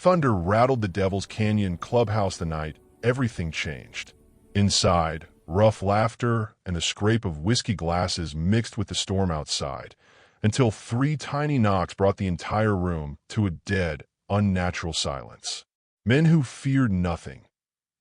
Thunder rattled the Devil's Canyon clubhouse the night everything changed. Inside, rough laughter and the scrape of whiskey glasses mixed with the storm outside, until 3 tiny knocks brought the entire room to a dead, unnatural silence. Men who feared nothing,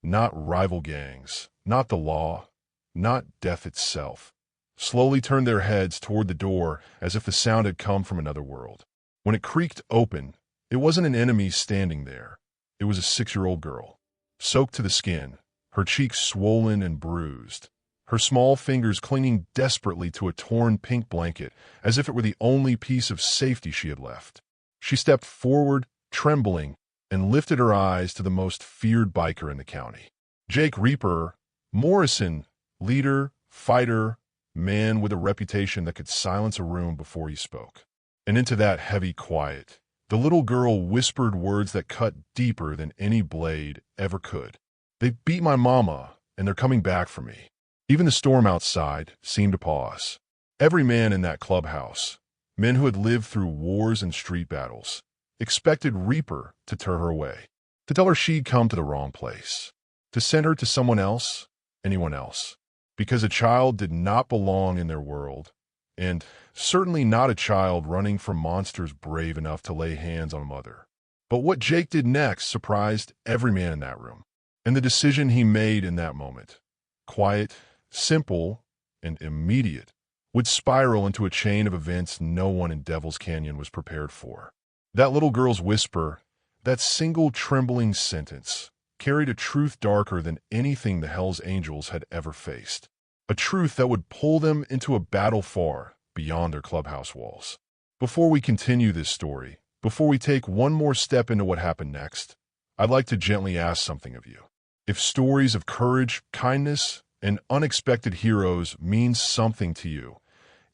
not rival gangs, not the law, not death itself, slowly turned their heads toward the door as if the sound had come from another world. When it creaked open, it wasn't an enemy standing there. It was a 6-year-old girl, soaked to the skin, her cheeks swollen and bruised, her small fingers clinging desperately to a torn pink blanket as if it were the only piece of safety she had left. She stepped forward, trembling, and lifted her eyes to the most feared biker in the county. Jake Reaper, Morrison, leader, fighter, man with a reputation that could silence a room before he spoke. And into that heavy quiet, the little girl whispered words that cut deeper than any blade ever could. "They beat my mama, and they're coming back for me." Even the storm outside seemed to pause. Every man in that clubhouse, men who had lived through wars and street battles, expected Reaper to turn her away, to tell her she'd come to the wrong place, to send her to someone else, anyone else, because a child did not belong in their world, and certainly not a child running from monsters brave enough to lay hands on a mother. But what Jake did next surprised every man in that room, and the decision he made in that moment, quiet, simple, and immediate, would spiral into a chain of events no one in Devil's Canyon was prepared for. That little girl's whisper, that single trembling sentence, carried a truth darker than anything the Hell's Angels had ever faced. A truth that would pull them into a battle far beyond their clubhouse walls. Before we continue this story, before we take one more step into what happened next, I'd like to gently ask something of you. If stories of courage, kindness, and unexpected heroes mean something to you,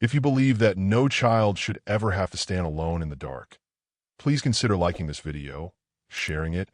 if you believe that no child should ever have to stand alone in the dark, please consider liking this video, sharing it,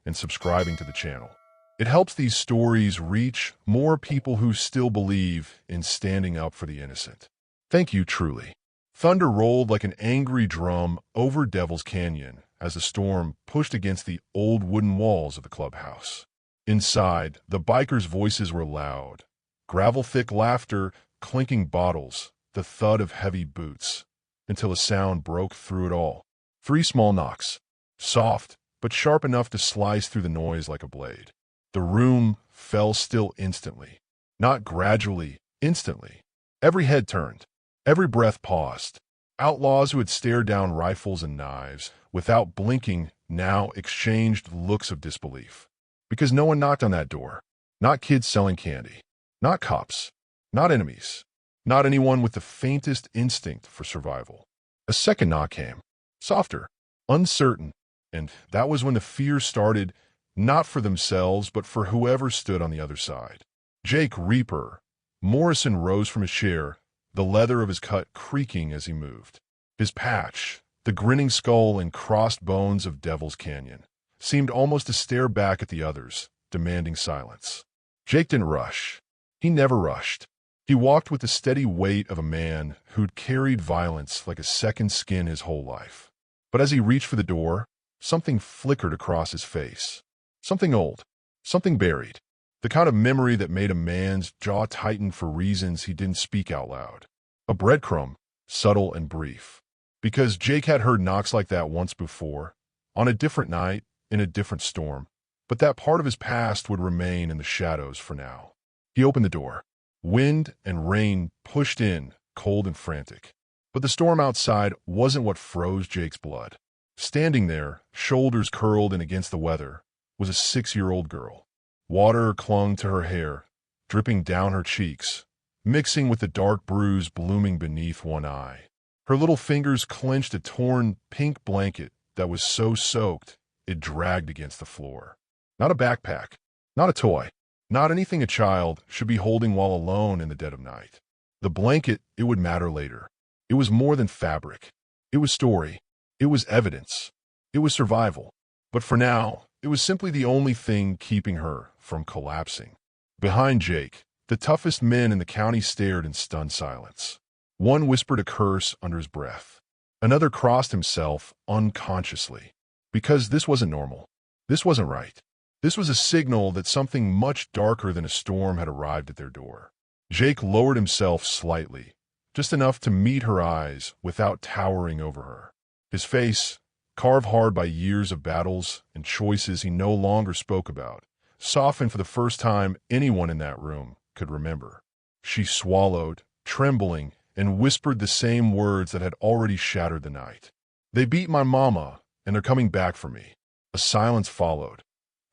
and subscribing to the channel. It helps these stories reach more people who still believe in standing up for the innocent. Thank you, truly. Thunder rolled like an angry drum over Devil's Canyon as the storm pushed against the old wooden walls of the clubhouse. Inside, the bikers' voices were loud, gravel-thick laughter, clinking bottles, the thud of heavy boots, until a sound broke through it all. 3 small knocks, soft but sharp enough to slice through the noise like a blade. The room fell still instantly, not gradually, instantly. Every head turned, every breath paused. Outlaws who had stared down rifles and knives without blinking now exchanged looks of disbelief. Because no one knocked on that door. Not kids selling candy. Not cops. Not enemies. Not anyone with the faintest instinct for survival. A second knock came. Softer. Uncertain. And that was when the fear started, not for themselves, but for whoever stood on the other side. Jake Reaper. Morrison rose from his chair, the leather of his cut creaking as he moved. His patch, the grinning skull and crossed bones of Devil's Canyon, seemed almost to stare back at the others, demanding silence. Jake didn't rush. He never rushed. He walked with the steady weight of a man who'd carried violence like a second skin his whole life. But as he reached for the door, something flickered across his face. Something old. Something buried. The kind of memory that made a man's jaw tighten for reasons he didn't speak out loud. A breadcrumb, subtle and brief. Because Jake had heard knocks like that once before, on a different night, in a different storm, but that part of his past would remain in the shadows for now. He opened the door. Wind and rain pushed in, cold and frantic. But the storm outside wasn't what froze Jake's blood. Standing there, shoulders curled in against the weather, was a 6-year-old girl. Water clung to her hair, dripping down her cheeks, mixing with the dark bruise blooming beneath one eye. Her little fingers clenched a torn pink blanket that was so soaked it dragged against the floor. Not a backpack, not a toy, not anything a child should be holding while alone in the dead of night. The blanket, it would matter later. It was more than fabric. It was story. It was evidence. It was survival. But for now, it was simply the only thing keeping her from collapsing. Behind Jake, the toughest men in the county stared in stunned silence. One whispered a curse under his breath. Another crossed himself unconsciously. Because this wasn't normal. This wasn't right. This was a signal that something much darker than a storm had arrived at their door. Jake lowered himself slightly, just enough to meet her eyes without towering over her. His face, carved hard by years of battles and choices he no longer spoke about, softened for the first time anyone in that room could remember. She swallowed, trembling, and whispered the same words that had already shattered the night. "They beat my mama, and they're coming back for me." A silence followed.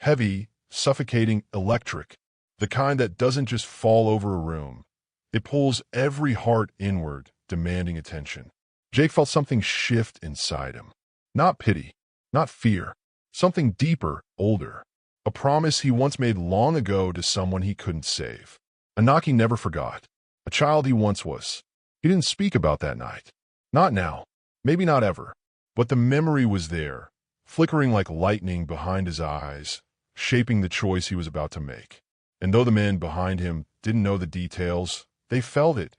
Heavy, suffocating, electric. The kind that doesn't just fall over a room. It pulls every heart inward, demanding attention. Jake felt something shift inside him. Not pity, not fear. Something deeper, older. A promise he once made long ago to someone he couldn't save. A knock he never forgot. A child he once was. He didn't speak about that night. Not now. Maybe not ever. But the memory was there, flickering like lightning behind his eyes, shaping the choice he was about to make. And though the men behind him didn't know the details, they felt it.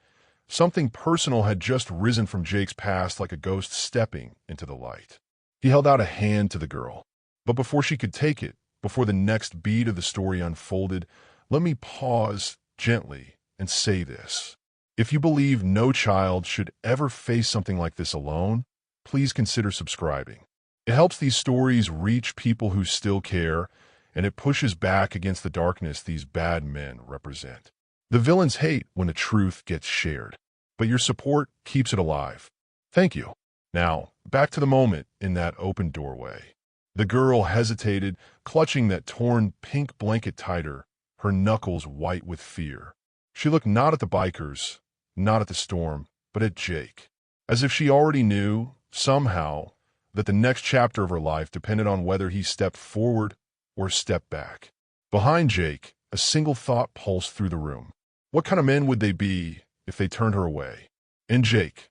Something personal had just risen from Jake's past like a ghost stepping into the light. He held out a hand to the girl. But before she could take it, before the next beat of the story unfolded, let me pause gently and say this. If you believe no child should ever face something like this alone, please consider subscribing. It helps these stories reach people who still care, and it pushes back against the darkness these bad men represent. The villains hate when the truth gets shared, but your support keeps it alive. Thank you. Now, back to the moment in that open doorway. The girl hesitated, clutching that torn pink blanket tighter, her knuckles white with fear. She looked not at the bikers, not at the storm, but at Jake, as if she already knew, somehow, that the next chapter of her life depended on whether he stepped forward or stepped back. Behind Jake, a single thought pulsed through the room. What kind of men would they be if they turned her away? And Jake,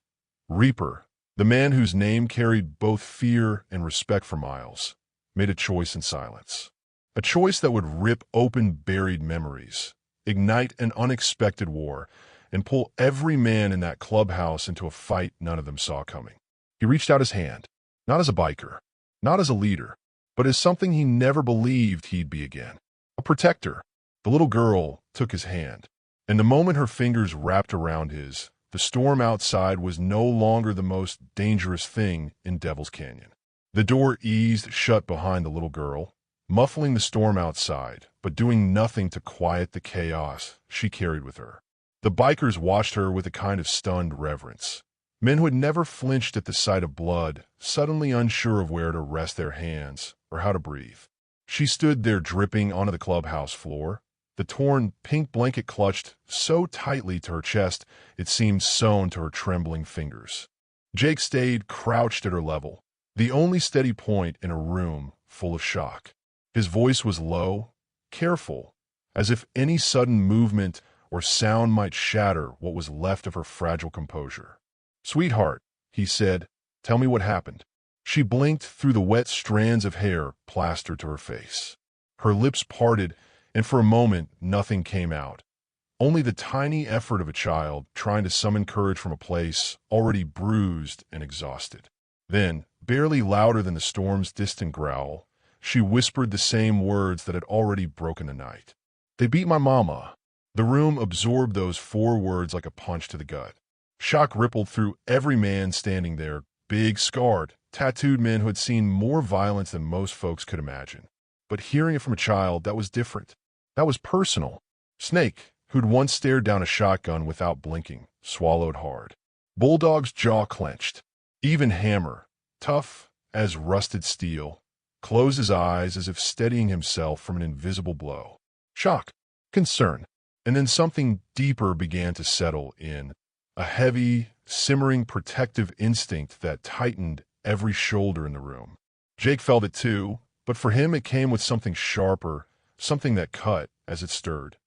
Reaper, the man whose name carried both fear and respect for Miles, made a choice in silence. A choice that would rip open buried memories, ignite an unexpected war, and pull every man in that clubhouse into a fight none of them saw coming. He reached out his hand, not as a biker, not as a leader, but as something he never believed he'd be again. A protector. The little girl took his hand, and the moment her fingers wrapped around his, the storm outside was no longer the most dangerous thing in Devil's Canyon. The door eased shut behind the little girl, muffling the storm outside, but doing nothing to quiet the chaos she carried with her. The bikers watched her with a kind of stunned reverence. Men who had never flinched at the sight of blood, suddenly unsure of where to rest their hands or how to breathe. She stood there dripping onto the clubhouse floor, the torn pink blanket clutched so tightly to her chest it seemed sewn to her trembling fingers. Jake stayed crouched at her level, the only steady point in a room full of shock. His voice was low, careful, as if any sudden movement or sound might shatter what was left of her fragile composure. "Sweetheart," he said, "tell me what happened." She blinked through the wet strands of hair plastered to her face. Her lips parted, and for a moment nothing came out. Only the tiny effort of a child trying to summon courage from a place already bruised and exhausted. Then, barely louder than the storm's distant growl, she whispered the same words that had already broken the night. "They beat my mama." The room absorbed those 4 words like a punch to the gut. Shock rippled through every man standing there, big, scarred, tattooed men who had seen more violence than most folks could imagine. But hearing it from a child, that was different. That was personal. Snake, who'd once stared down a shotgun without blinking, swallowed hard. Bulldog's jaw clenched. Even Hammer, tough as rusted steel, closed his eyes as if steadying himself from an invisible blow. Shock, concern, and then something deeper began to settle in. A heavy, simmering protective instinct that tightened every shoulder in the room. Jake felt it too, but for him it came with something sharper, something that cut as it stirred.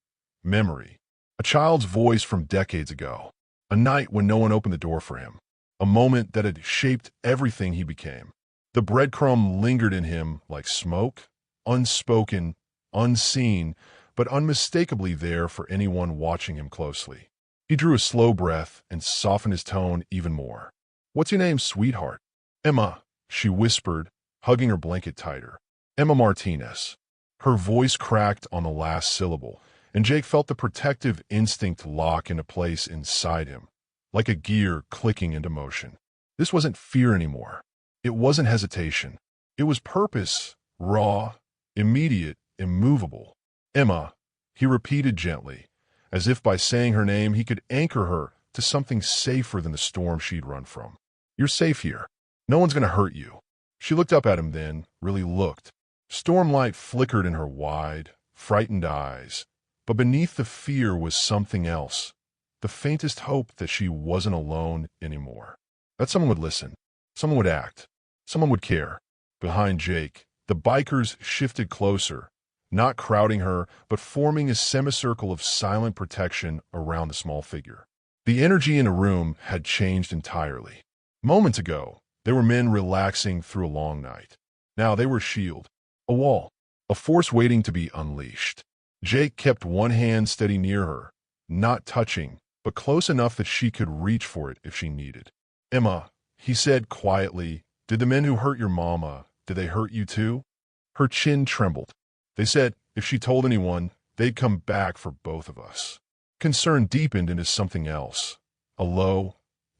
Memory. A child's voice from decades ago. A night when no one opened the door for him. A moment that had shaped everything he became. The breadcrumb lingered in him like smoke, unspoken, unseen, but unmistakably there for anyone watching him closely. He drew a slow breath and softened his tone even more. "What's your name, sweetheart?" "Emma," she whispered, hugging her blanket tighter. Emma Martinez. Her voice cracked on the last syllable, and Jake felt the protective instinct lock into place inside him, like a gear clicking into motion. This wasn't fear anymore. It wasn't hesitation. It was purpose, raw, immediate, immovable. Emma, he repeated gently, as if by saying her name he could anchor her to something safer than the storm she'd run from. You're safe here. No one's going to hurt you. She looked up at him then, really looked. Stormlight flickered in her wide, frightened eyes, but beneath the fear was something else, the faintest hope that she wasn't alone anymore. That someone would listen, someone would act, someone would care. Behind Jake, the bikers shifted closer, not crowding her, but forming a semicircle of silent protection around the small figure. The energy in the room had changed entirely. Moments ago, there were men relaxing through a long night. Now they were a shield, a wall, a force waiting to be unleashed. Jake kept one hand steady near her, not touching, but close enough that she could reach for it if she needed. Emma, he said quietly, did the men who hurt your mama, did they hurt you too? Her chin trembled. They said if she told anyone, they'd come back for both of us. Concern deepened into something else, a low,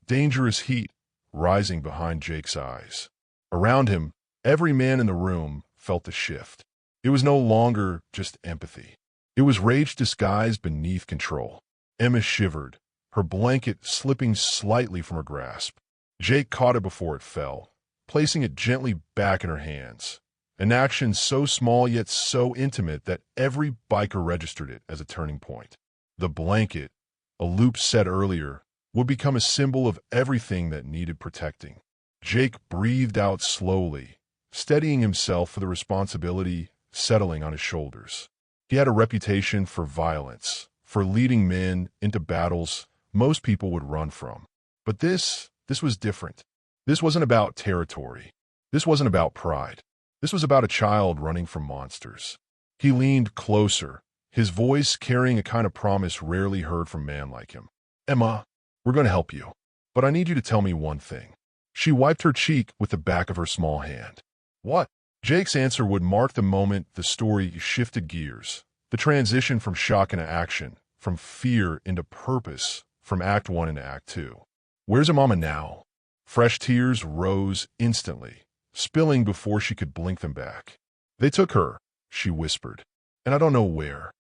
dangerous heat rising behind Jake's eyes. Around him, every man in the room felt the shift. It was no longer just empathy. It was rage disguised beneath control. Emma shivered, her blanket slipping slightly from her grasp. Jake caught it before it fell, placing it gently back in her hands, an action so small yet so intimate that every biker registered it as a turning point. The blanket, a loop set earlier, would become a symbol of everything that needed protecting. Jake breathed out slowly, steadying himself for the responsibility settling on his shoulders. He had a reputation for violence, for leading men into battles most people would run from. But this was different. This wasn't about territory. This wasn't about pride. This was about a child running from monsters. He leaned closer, his voice carrying a kind of promise rarely heard from a man like him. Emma, we're going to help you. But I need you to tell me one thing. She wiped her cheek with the back of her small hand. What? Jake's answer would mark the moment the story shifted gears. The transition from shock into action, from fear into purpose, from Act 1 into Act 2. Where's her mama now? Fresh tears rose instantly, spilling before she could blink them back. They took her, she whispered, and I don't know where.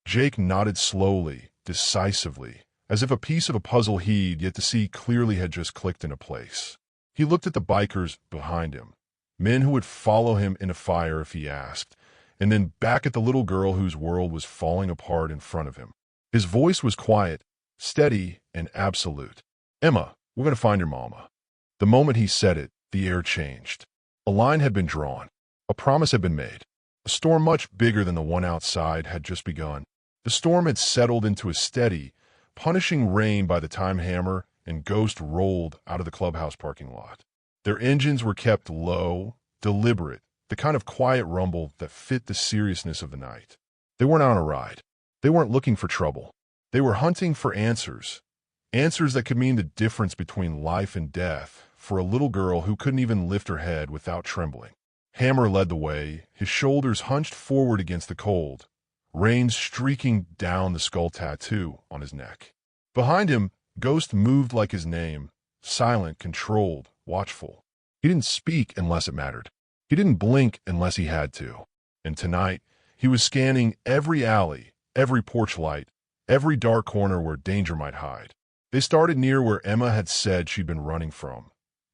Jake nodded slowly, decisively, as if a piece of a puzzle he'd yet to see clearly had just clicked into place. He looked at the bikers behind him, men who would follow him into fire if he asked, and then back at the little girl whose world was falling apart in front of him. His voice was quiet, steady, and absolute. Emma, we're going to find your mama. The moment he said it, the air changed. A line had been drawn. A promise had been made. A storm much bigger than the one outside had just begun. The storm had settled into a steady, punishing rain by the time Hammer and Ghost rolled out of the clubhouse parking lot. Their engines were kept low, deliberate, the kind of quiet rumble that fit the seriousness of the night. They weren't on a ride. They weren't looking for trouble. They were hunting for answers. Answers that could mean the difference between life and death for a little girl who couldn't even lift her head without trembling. Hammer led the way, his shoulders hunched forward against the cold, rain streaking down the skull tattoo on his neck. Behind him, Ghost moved like his name, silent, controlled, watchful. He didn't speak unless it mattered. He didn't blink unless he had to. And tonight, he was scanning every alley, every porch light, every dark corner where danger might hide. They started near where Emma had said she'd been running from,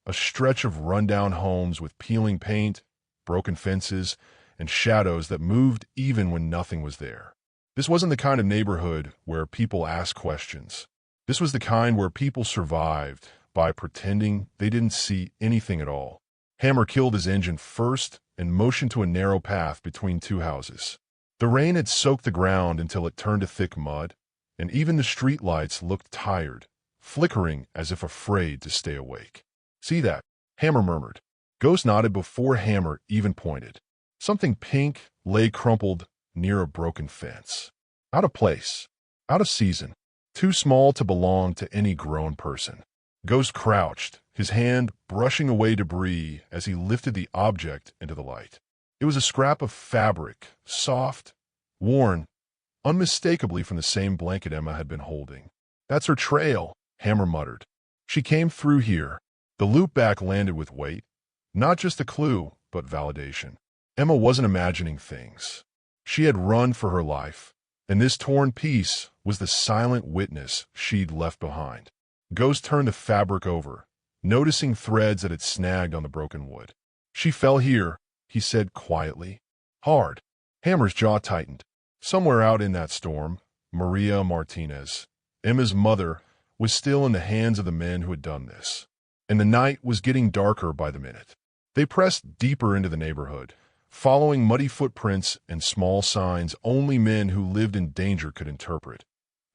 a stretch of rundown homes with peeling paint, broken fences, and shadows that moved even when nothing was there. This wasn't the kind of neighborhood where people asked questions. This was the kind where people survived by pretending they didn't see anything at all. Hammer killed his engine first and motioned to a narrow path between two houses. The rain had soaked the ground until it turned to thick mud, and even the streetlights looked tired, flickering as if afraid to stay awake. See that? Hammer murmured. Ghost nodded before Hammer even pointed. Something pink lay crumpled near a broken fence. Out of place, out of season, too small to belong to any grown person. Ghost crouched, his hand brushing away debris as he lifted the object into the light. It was a scrap of fabric, soft, worn, unmistakably from the same blanket Emma had been holding. "That's her trail," Hammer muttered. "She came through here." The loopback landed with weight. Not just a clue, but validation. Emma wasn't imagining things. She had run for her life, and this torn piece was the silent witness she'd left behind. Ghost turned the fabric over, noticing threads that had snagged on the broken wood. "She fell here," he said quietly. "Hard." Hammer's jaw tightened. Somewhere out in that storm, Maria Martinez, Emma's mother, was still in the hands of the men who had done this. And the night was getting darker by the minute. They pressed deeper into the neighborhood, following muddy footprints and small signs only men who lived in danger could interpret.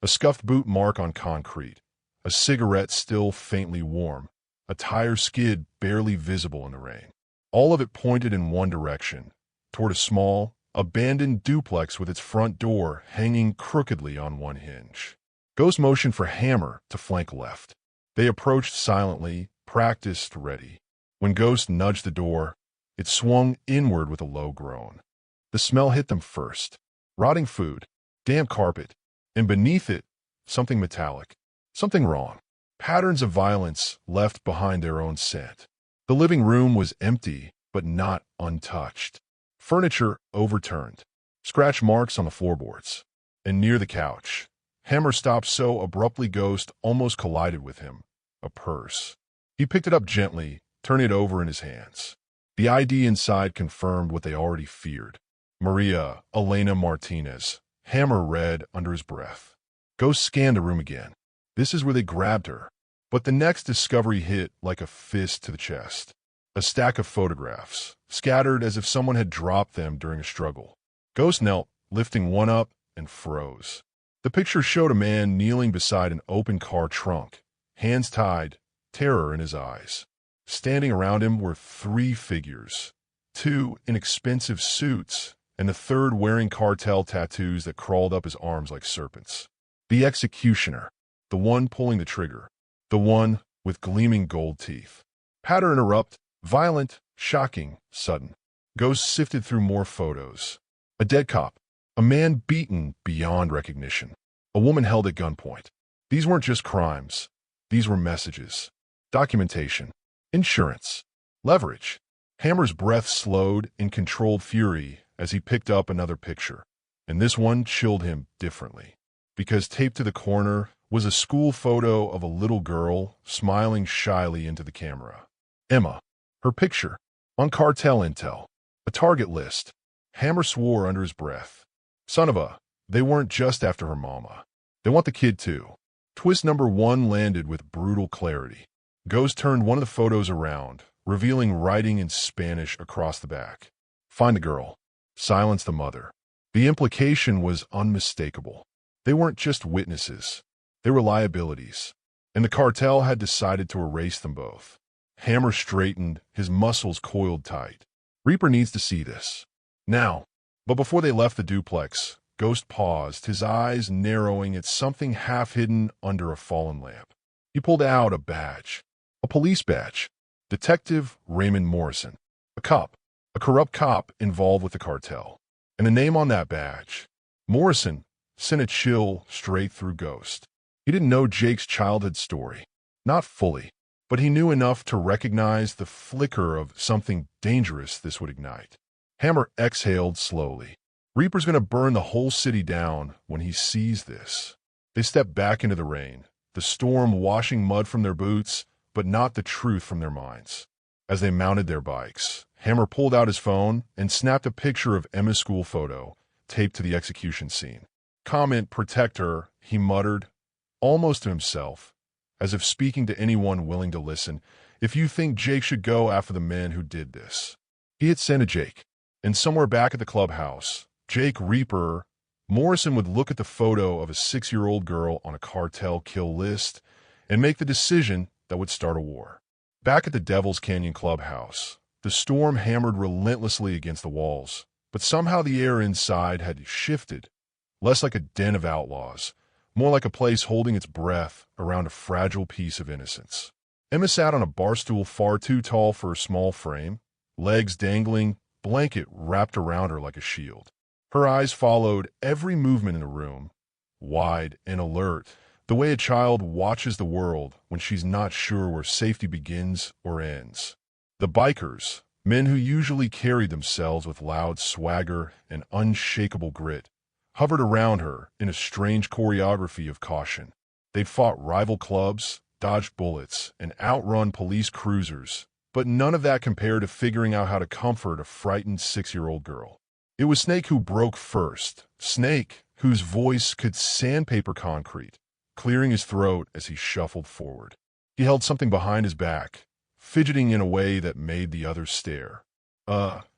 A scuffed boot mark on concrete, a cigarette still faintly warm, a tire skid barely visible in the rain. All of it pointed in one direction, toward a small, abandoned duplex with its front door hanging crookedly on one hinge. Ghost motioned for Hammer to flank left. They approached silently, practiced, ready. When Ghost nudged the door, it swung inward with a low groan. The smell hit them first. Rotting food, damp carpet, and beneath it, something metallic. Something wrong. Patterns of violence left behind their own scent. The living room was empty, but not untouched. Furniture overturned. Scratch marks on the floorboards. And near the couch, Hammer stopped so abruptly Ghost almost collided with him. A purse. He picked it up gently, turning it over in his hands. The ID inside confirmed what they already feared. Maria Elena Martinez. Hammer read under his breath. Ghost scanned the room again. This is where they grabbed her. But the next discovery hit like a fist to the chest. A stack of photographs, scattered as if someone had dropped them during a struggle. Ghost knelt, lifting one up, and froze. The picture showed a man kneeling beside an open car trunk, hands tied, terror in his eyes. Standing around him were three figures, two in expensive suits, and the third wearing cartel tattoos that crawled up his arms like serpents. The executioner, the one pulling the trigger, the one with gleaming gold teeth. Pattern erupt, violent, shocking, sudden. Ghost sifted through more photos. A dead cop, a man beaten beyond recognition, a woman held at gunpoint. These weren't just crimes. These were messages, documentation, insurance, leverage. Hammer's breath slowed in controlled fury as he picked up another picture, and this one chilled him differently, because taped to the corner was a school photo of a little girl smiling shyly into the camera. Emma, her picture, on cartel intel, a target list. Hammer swore under his breath. Son of a, they weren't just after her mama. They want the kid too. Twist number one landed with brutal clarity. Ghost turned one of the photos around, revealing writing in Spanish across the back. Find the girl. Silence the mother. The implication was unmistakable. They weren't just witnesses. They were liabilities. And the cartel had decided to erase them both. Hammer straightened, his muscles coiled tight. Reaper needs to see this. Now. But before they left the duplex, Ghost paused, his eyes narrowing at something half-hidden under a fallen lamp. He pulled out a badge. A police badge. Detective Raymond Morrison. A cop. A corrupt cop involved with the cartel. And the name on that badge, Morrison, sent a chill straight through Ghost. He didn't know Jake's childhood story. Not fully. But he knew enough to recognize the flicker of something dangerous this would ignite. Hammer exhaled slowly. Reaper's going to burn the whole city down when he sees this. They stepped back into the rain, the storm washing mud from their boots, but not the truth from their minds. As they mounted their bikes, Hammer pulled out his phone and snapped a picture of Emma's school photo, taped to the execution scene. Comment, protect her, he muttered, almost to himself, as if speaking to anyone willing to listen. If you think Jake should go after the man who did this. He had sent a Jake. And somewhere back at the clubhouse, Jake Reaper, Morrison would look at the photo of a 6-year-old girl on a cartel kill list and make the decision that would start a war. Back at the Devil's Canyon clubhouse, the storm hammered relentlessly against the walls, but somehow the air inside had shifted, less like a den of outlaws, more like a place holding its breath around a fragile piece of innocence. Emma sat on a bar stool far too tall for her small frame, legs dangling, blanket wrapped around her like a shield. Her eyes followed every movement in the room, wide and alert, the way a child watches the world when she's not sure where safety begins or ends. The bikers, men who usually carried themselves with loud swagger and unshakable grit, hovered around her in a strange choreography of caution. They'd fought rival clubs, dodged bullets, and outrun police cruisers, but none of that compared to figuring out how to comfort a frightened 6-year-old girl. It was Snake who broke first, Snake, whose voice could sandpaper concrete, clearing his throat as he shuffled forward. He held something behind his back, fidgeting in a way that made the others stare.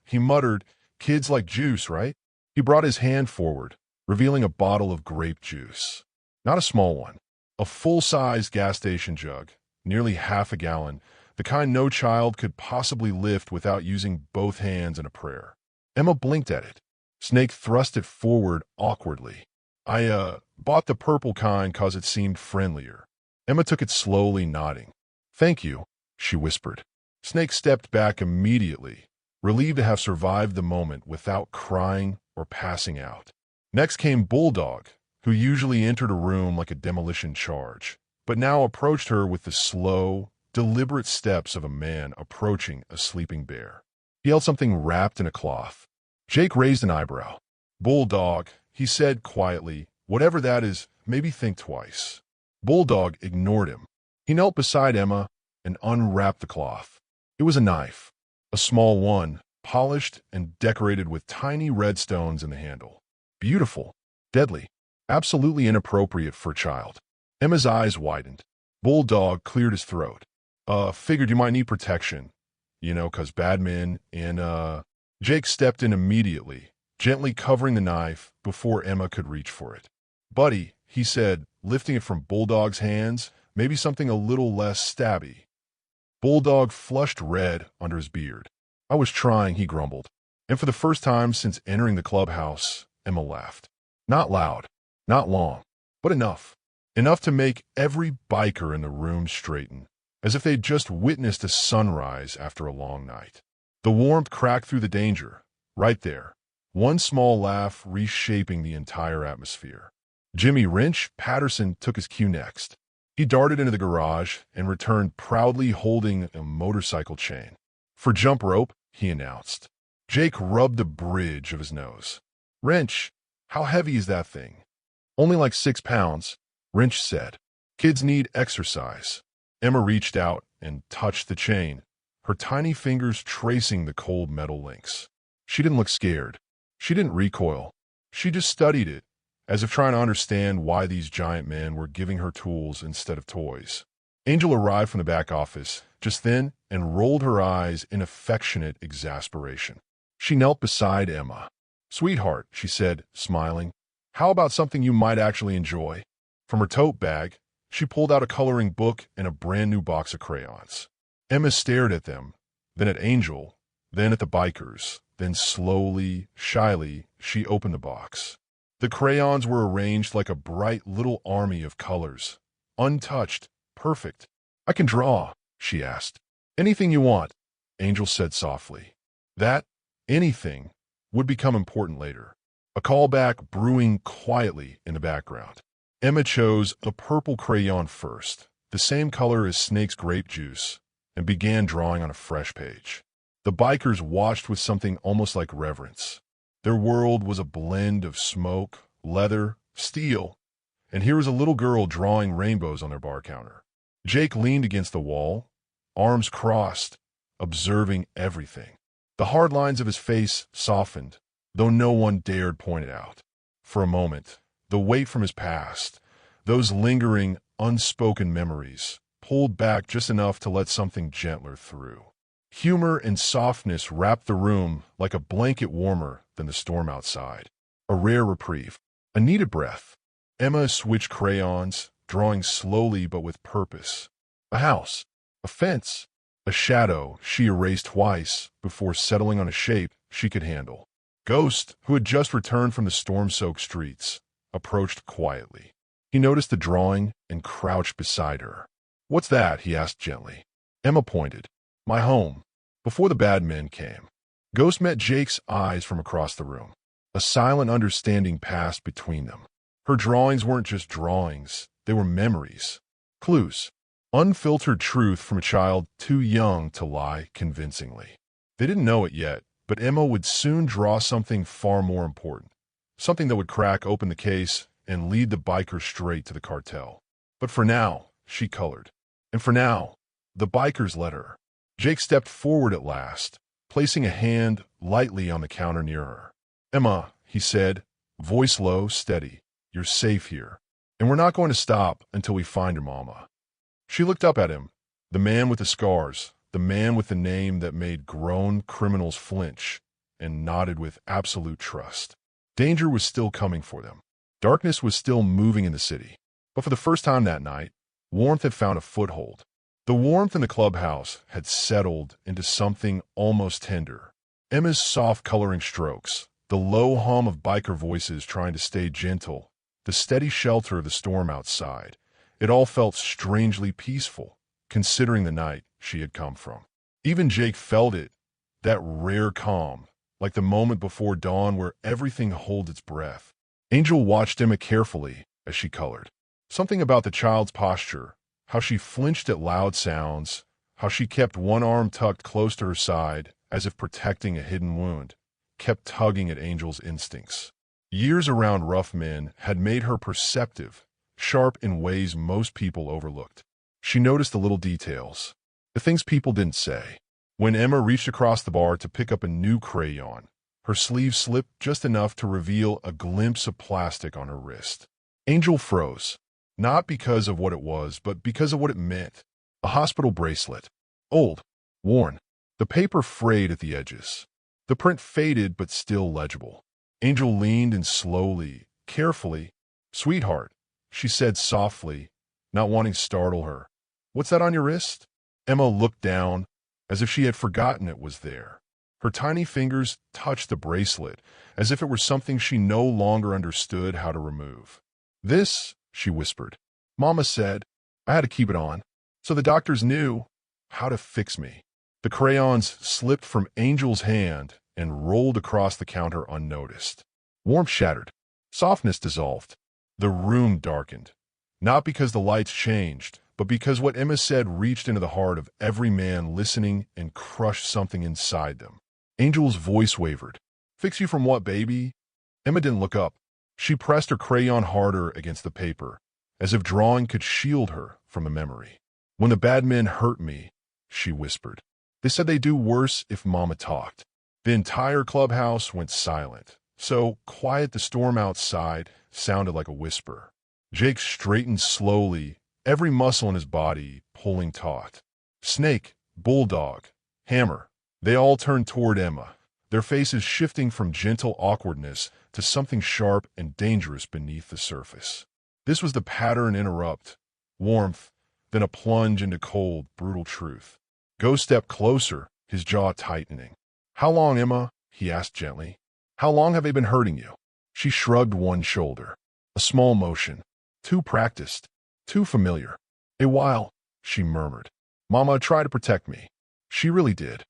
He muttered, "Kids like juice, right?" He brought his hand forward, revealing a bottle of grape juice. Not a small one. A full-sized gas station jug, nearly half a gallon, the kind no child could possibly lift without using both hands in a prayer. Emma blinked at it. Snake thrust it forward awkwardly. "I bought the purple kind 'cause it seemed friendlier." Emma took it slowly, nodding. "Thank you," she whispered. Snake stepped back immediately, relieved to have survived the moment without crying or passing out. Next came Bulldog, who usually entered a room like a demolition charge, but now approached her with the slow, deliberate steps of a man approaching a sleeping bear. He held something wrapped in a cloth. Jake raised an eyebrow. "Bulldog," he said quietly, "whatever that is, maybe think twice." Bulldog ignored him. He knelt beside Emma and unwrapped the cloth. It was a knife, a small one, polished and decorated with tiny red stones in the handle. Beautiful, deadly, absolutely inappropriate for a child. Emma's eyes widened. Bulldog cleared his throat. Figured you might need protection. 'Cause bad men and, Jake stepped in immediately, gently covering the knife before Emma could reach for it. "Buddy," he said, lifting it from Bulldog's hands, "maybe something a little less stabby." Bulldog flushed red under his beard. "I was trying," he grumbled. And for the first time since entering the clubhouse, Emma laughed. Not loud, not long, but enough. Enough to make every biker in the room straighten, as if they'd just witnessed a sunrise after a long night. The warmth cracked through the danger, right there, one small laugh reshaping the entire atmosphere. Jimmy Wrench Patterson took his cue next. He darted into the garage and returned proudly holding a motorcycle chain. "For jump rope," he announced. Jake rubbed the bridge of his nose. "Wrench, how heavy is that thing?" "Only like 6 pounds," Wrench said. "Kids need exercise." Emma reached out and touched the chain, her tiny fingers tracing the cold metal links. She didn't look scared. She didn't recoil. She just studied it, as if trying to understand why these giant men were giving her tools instead of toys. Angel arrived from the back office just then and rolled her eyes in affectionate exasperation. She knelt beside Emma. "Sweetheart," she said, smiling, "how about something you might actually enjoy?" From her tote bag, she pulled out a coloring book and a brand new box of crayons. Emma stared at them, then at Angel, then at the bikers, then slowly, shyly, she opened the box. The crayons were arranged like a bright little army of colors, untouched, perfect. "I can draw," she asked. "Anything you want," Angel said softly. That anything would become important later. A callback brewing quietly in the background. Emma chose a purple crayon first, the same color as Snake's grape juice, and began drawing on a fresh page. The bikers watched with something almost like reverence. Their world was a blend of smoke, leather, steel, and here was a little girl drawing rainbows on their bar counter. Jake leaned against the wall, arms crossed, observing everything. The hard lines of his face softened, though no one dared point it out. For a moment, the weight from his past, those lingering, unspoken memories, pulled back just enough to let something gentler through. Humor and softness wrapped the room like a blanket warmer than the storm outside. A rare reprieve, a needed breath. Emma switched crayons, drawing slowly but with purpose. A house, a fence, a shadow she erased twice before settling on a shape she could handle. Ghost, who had just returned from the storm-soaked streets, approached quietly. He noticed the drawing and crouched beside her. "What's that?" he asked gently. Emma pointed. "My home. Before the bad men came." Ghost met Jake's eyes from across the room. A silent understanding passed between them. Her drawings weren't just drawings, they were memories. Clues. Unfiltered truth from a child too young to lie convincingly. They didn't know it yet, but Emma would soon draw something far more important. Something that would crack open the case and lead the biker straight to the cartel. But for now, she colored. And for now, the bikers let her. Jake stepped forward at last, placing a hand lightly on the counter near her. "Emma," he said, voice low, steady, "you're safe here. And we're not going to stop until we find your mama." She looked up at him, the man with the scars, the man with the name that made grown criminals flinch, and nodded with absolute trust. Danger was still coming for them. Darkness was still moving in the city. But for the first time that night, warmth had found a foothold. The warmth in the clubhouse had settled into something almost tender. Emma's soft coloring strokes, the low hum of biker voices trying to stay gentle, the steady shelter of the storm outside. It all felt strangely peaceful, considering the night she had come from. Even Jake felt it, that rare calm, like the moment before dawn where everything holds its breath. Angel watched Emma carefully as she colored. Something about the child's posture, how she flinched at loud sounds, how she kept one arm tucked close to her side as if protecting a hidden wound, kept tugging at Angel's instincts. Years around rough men had made her perceptive, sharp in ways most people overlooked. She noticed the little details, the things people didn't say. When Emma reached across the bar to pick up a new crayon, her sleeve slipped just enough to reveal a glimpse of plastic on her wrist. Angel froze, not because of what it was, but because of what it meant. A hospital bracelet. Old, worn, the paper frayed at the edges. The print faded but still legible. Angel leaned and slowly, carefully, "Sweetheart," she said softly, not wanting to startle her. "What's that on your wrist?" Emma looked down, as if she had forgotten it was there. Her tiny fingers touched the bracelet, as if it were something she no longer understood how to remove. "This," she whispered. "Mama said I had to keep it on, so the doctors knew how to fix me." The crayons slipped from Angel's hand and rolled across the counter unnoticed. Warmth shattered. Softness dissolved. The room darkened. Not because the lights changed, but because what Emma said reached into the heart of every man listening and crushed something inside them. Angel's voice wavered. "Fix you from what, baby?" Emma didn't look up. She pressed her crayon harder against the paper, as if drawing could shield her from a memory. "When the bad men hurt me," she whispered. "They said they'd do worse if Mama talked." The entire clubhouse went silent, so quiet the storm outside sounded like a whisper. Jake straightened slowly, every muscle in his body pulling taut. Snake, bulldog, hammer, they all turned toward Emma, their faces shifting from gentle awkwardness to something sharp and dangerous beneath the surface. This was the pattern interrupt, warmth, then a plunge into cold, brutal truth. Ghost stepped closer, his jaw tightening. "How long, Emma?" he asked gently. "How long have they been hurting you?" She shrugged one shoulder. A small motion. Too practiced. Too familiar. "A while," she murmured. "Mama tried to protect me." She really did.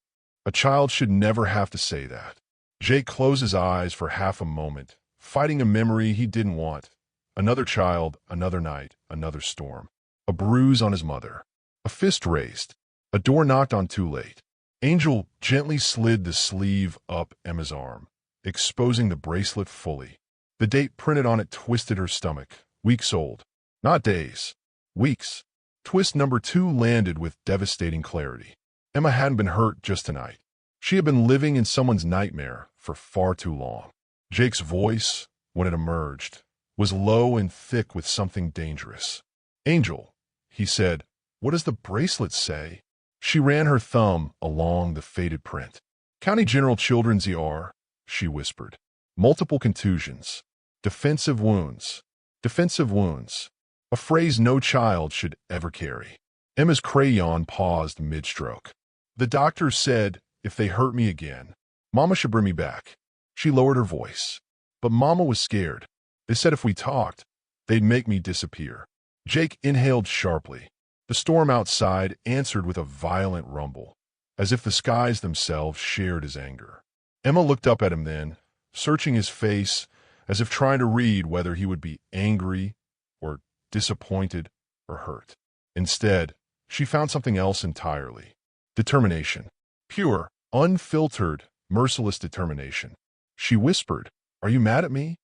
A child should never have to say that. Jake closed his eyes for half a moment, fighting a memory he didn't want. Another child, another night, another storm. A bruise on his mother. A fist raised. A door knocked on too late. Angel gently slid the sleeve up Emma's arm, exposing the bracelet fully. The date printed on it twisted her stomach. Weeks old. Not days. Weeks. Twist number 2 landed with devastating clarity. Emma hadn't been hurt just tonight. She had been living in someone's nightmare for far too long. Jake's voice, when it emerged, was low and thick with something dangerous. "Angel," he said, "what does the bracelet say?" She ran her thumb along the faded print. "County General Children's ER," she whispered. "Multiple contusions. Defensive wounds. Defensive wounds." A phrase no child should ever carry. Emma's crayon paused mid-stroke. "The doctor said if they hurt me again, Mama should bring me back." She lowered her voice. "But Mama was scared. They said if we talked, They'd make me disappear. Jake inhaled sharply. The storm outside answered with a violent rumble, as if the skies themselves shared his anger. Emma looked up at him then, searching his face as if trying to read whether he would be angry or disappointed or hurt. Instead, she found something else entirely. Determination. Pure, unfiltered, merciless determination. She whispered, "Are you mad at me?"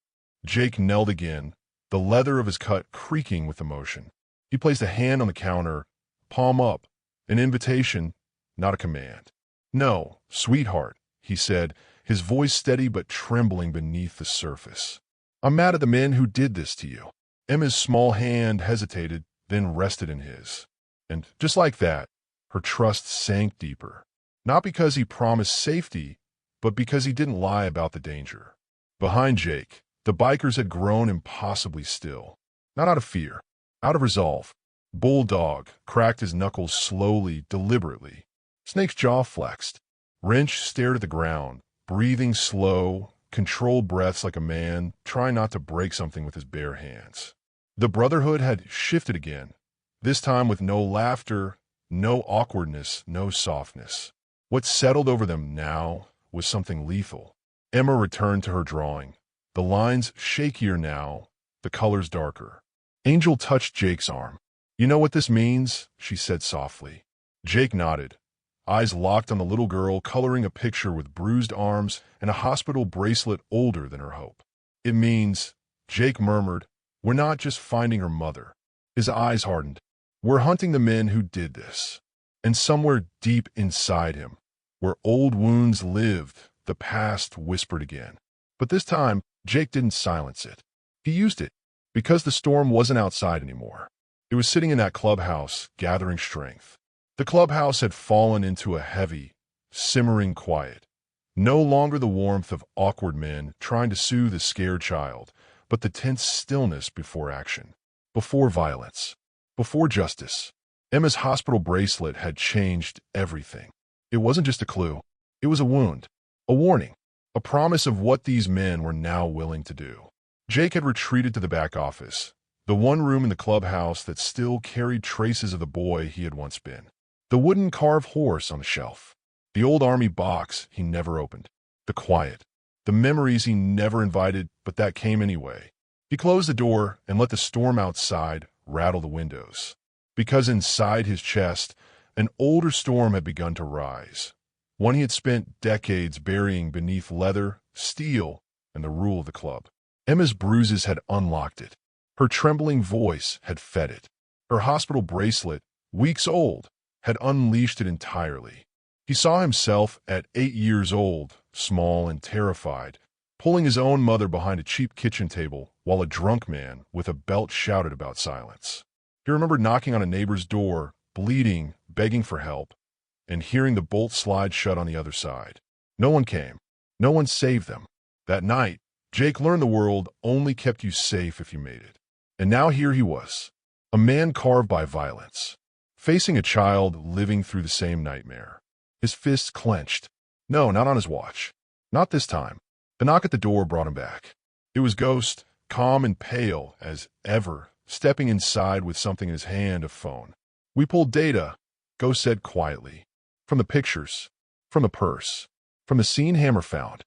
Jake knelt again, the leather of his cut creaking with emotion. He placed a hand on the counter, palm up, an invitation, not a command. "No, sweetheart," he said, his voice steady but trembling beneath the surface. "I'm mad at the men who did this to you." Emma's small hand hesitated, then rested in his. And just like that, her trust sank deeper. Not because he promised safety, but because he didn't lie about the danger. Behind Jake, the bikers had grown impossibly still. Not out of fear, out of resolve. Bulldog cracked his knuckles slowly, deliberately. Snake's jaw flexed. Wrench stared at the ground, breathing slow, controlled breaths like a man trying not to break something with his bare hands. The Brotherhood had shifted again, this time with no laughter, no awkwardness, no softness. What settled over them now was something lethal. Emma returned to her drawing, the lines shakier now, the colors darker. Angel touched Jake's arm. "You know what this means?" she said softly. Jake nodded, eyes locked on the little girl coloring a picture with bruised arms and a hospital bracelet older than her hope. "It means," Jake murmured, "we're not just finding her mother." His eyes hardened. "We're hunting the men who did this." And somewhere deep inside him, where old wounds lived, the past whispered again. But this time, Jake didn't silence it. He used it, because the storm wasn't outside anymore. It was sitting in that clubhouse, gathering strength. The clubhouse had fallen into a heavy, simmering quiet. No longer the warmth of awkward men trying to soothe a scared child, but the tense stillness before action, before violence, before justice. Emma's hospital bracelet had changed everything. It wasn't just a clue. It was a wound, a warning, a promise of what these men were now willing to do. Jake had retreated to the back office, the one room in the clubhouse that still carried traces of the boy he had once been. The wooden carved horse on the shelf, the old army box he never opened, the quiet, the memories he never invited but that came anyway. He closed the door and let the storm outside rattle the windows. Because inside his chest, an older storm had begun to rise, one he had spent decades burying beneath leather, steel, and the rule of the club. Emma's bruises had unlocked it. Her trembling voice had fed it. Her hospital bracelet, weeks old, had unleashed it entirely. He saw himself at 8 years old, small and terrified, pulling his own mother behind a cheap kitchen table while a drunk man with a belt shouted about silence. He remembered knocking on a neighbor's door, bleeding, begging for help, and hearing the bolt slide shut on the other side. No one came. No one saved them. That night, Jake learned the world only kept you safe if you made it. And now here he was, a man carved by violence, facing a child living through the same nightmare. His fists clenched. No, not on his watch. Not this time. The knock at the door brought him back. It was Ghost, calm and pale as ever, stepping inside with something in his hand, a phone. "We pulled data," Ghost said quietly. "From the pictures, from the purse, from the scene Hammer found."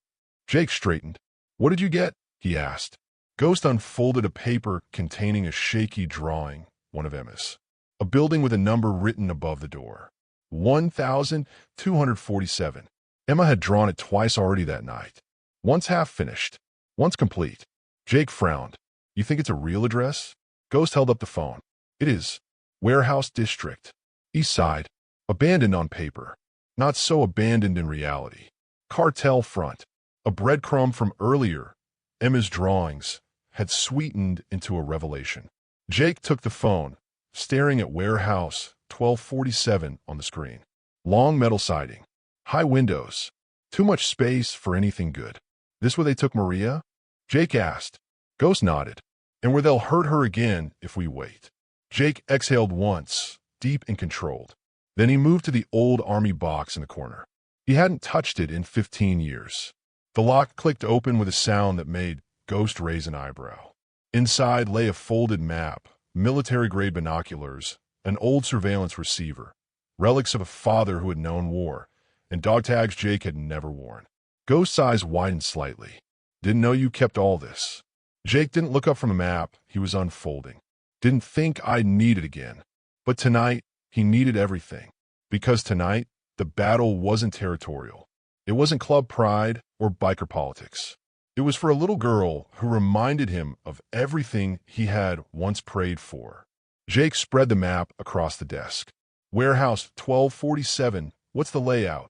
Jake straightened. "What did you get?" he asked. Ghost unfolded a paper containing a shaky drawing, one of Emma's. A building with a number written above the door. 1247. Emma had drawn it twice already that night. Once half finished, once complete. Jake frowned. "You think it's a real address?" Ghost held up the phone. "It is. Warehouse District. East Side. Abandoned on paper. Not so abandoned in reality. Cartel front." A breadcrumb from earlier, Emma's drawings, had sweetened into a revelation. Jake took the phone, staring at Warehouse 1247 on the screen. Long metal siding. High windows. Too much space for anything good. "This where they took Maria?" Jake asked. Ghost nodded. "And where they'll hurt her again if we wait." Jake exhaled once, deep and controlled. Then he moved to the old army box in the corner. He hadn't touched it in 15 years. The lock clicked open with a sound that made Ghost raise an eyebrow. Inside lay a folded map, military-grade binoculars, an old surveillance receiver, relics of a father who had known war, and dog tags Jake had never worn. Ghost's eyes widened slightly. Didn't know you kept all this. Jake didn't look up from the map he was unfolding. Didn't think I'd need it again. But tonight, he needed everything. Because tonight, the battle wasn't territorial. It wasn't club pride or biker politics. It was for a little girl who reminded him of everything he had once prayed for. Jake spread the map across the desk. Warehouse 1247, what's the layout?